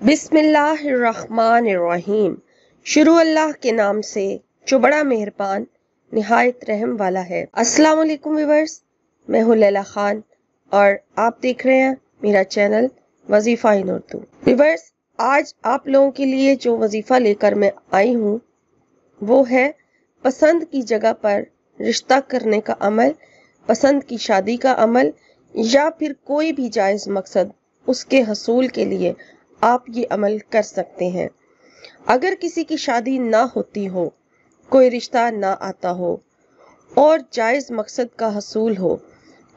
बिस्मिल्लाहिर्रहमानिर्रहीम। शुरू अल्लाह के नाम से जो बड़ा मेहरबान निहायत रहम वाला है। अस्सलाम वालेकुम व्यूअर्स, मैं हूँ लैला खान और आप देख रहे हैं मेरा चैनल वजीफा इन उर्दू। व्यूअर्स, आज आप लोगों के लिए जो वजीफा लेकर मैं आई हूँ वो है पसंद की जगह पर रिश्ता करने का अमल, पसंद की शादी का अमल या फिर कोई भी जायज़ मकसद उसके हसूल के लिए आप ये अमल कर सकते हैं। अगर किसी की शादी ना होती हो, कोई रिश्ता ना आता हो और जायज़ मकसद का हसूल हो,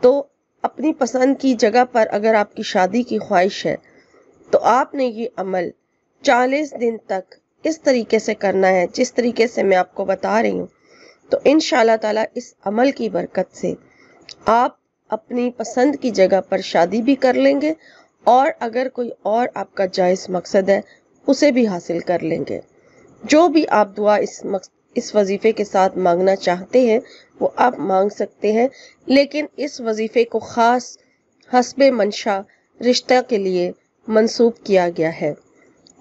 तो अपनी पसंद की जगह पर अगर आपकी शादी की ख्वाहिश है तो आपने ये अमल 40 दिन तक इस तरीके से करना है जिस तरीके से मैं आपको बता रही हूँ। तो इंशाअल्लाह ताला इस अमल की बरकत से आप अपनी पसंद की जगह पर शादी भी कर लेंगे और अगर कोई और आपका जायज़ मकसद है उसे भी हासिल कर लेंगे। जो भी आप दुआ इस वजीफे के साथ मांगना चाहते हैं वो आप मांग सकते हैं, लेकिन इस वजीफे को ख़ास हस्बे मंशा रिश्ता के लिए मंसूब किया गया है,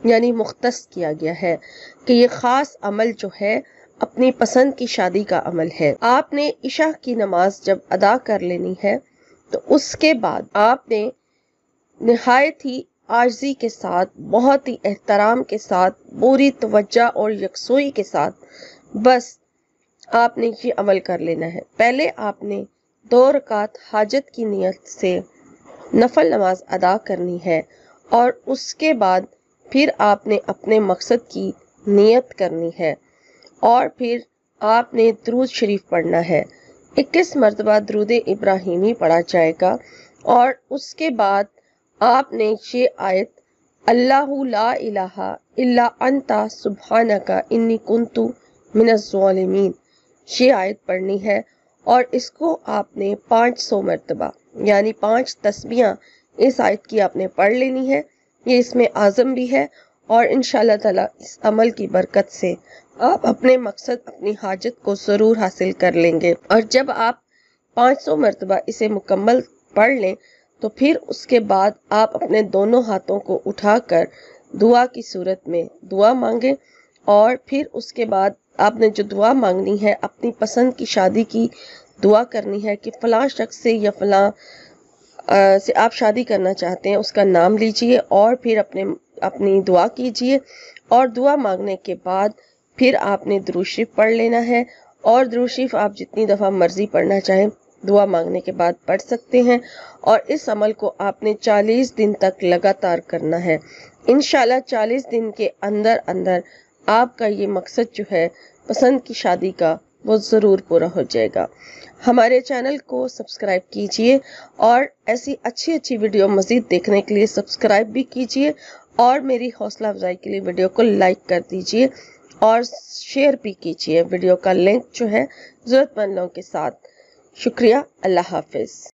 यानी मुख्तस किया गया है कि ये ख़ास अमल जो है अपनी पसंद की शादी का अमल है। आपने इशा की नमाज जब अदा कर लेनी है तो उसके बाद आपने निहायत ही आजिज़ी के साथ, बहुत ही एहतराम के साथ, पूरी तवज्जो और यकसुई के साथ बस आपने ये अमल कर लेना है। पहले आपने 2 रकात हाजत की नियत से नफल नमाज अदा करनी है और उसके बाद फिर आपने अपने मकसद की नियत करनी है और फिर आपने दुरूद शरीफ पढ़ना है। 21 मरतबा दुरूद इब्राहिमी पढ़ा जाएगा और उसके बाद आपने ये आयत अल्लाहु ला इलाहा इल्ला अंता सुब्हानका इन्नी कुन्तु मिनज़ ज़ालिमीन, ये आयत पढ़नी है और इसको आपने 500 मरतबा यानी 5 तस्बीहां इस आयत की आपने पढ़ लेनी है। ये इसमें आज़म भी है और इंशाअल्लाह ताला इस अमल की बरकत से आप अपने मकसद, अपनी हाजत को ज़रूर हासिल कर लेंगे। और जब आप 500 मरतबा इसे मुकम्मल पढ़ लें तो फिर उसके बाद आप अपने दोनों हाथों को उठाकर दुआ की सूरत में दुआ मांगें और फिर उसके बाद आपने जो दुआ मांगनी है अपनी पसंद की शादी की दुआ करनी है कि फ़लाँ शख्स से या फ़लाँ से आप शादी करना चाहते हैं, उसका नाम लीजिए और फिर अपनी दुआ कीजिए और दुआ मांगने के बाद फिर आपने दुरूद शरीफ पढ़ लेना है और दुरूद शरीफ आप जितनी दफ़ा मर्ज़ी पढ़ना चाहें दुआ मांगने के बाद पढ़ सकते हैं। और इस अमल को आपने 40 दिन तक लगातार करना है। इंशाल्लाह 40 दिन के अंदर अंदर आपका ये मकसद जो है पसंद की शादी का वो ज़रूर पूरा हो जाएगा। हमारे चैनल को सब्सक्राइब कीजिए और ऐसी अच्छी अच्छी वीडियो मज़ीद देखने के लिए सब्सक्राइब भी कीजिए और मेरी हौसला अफजाई के लिए वीडियो को लाइक कर दीजिए और शेयर भी कीजिए वीडियो का लिंक जो है ज़रूरतमंद लोगों के साथ। शुक्रिया। अल्लाह हाफिज़।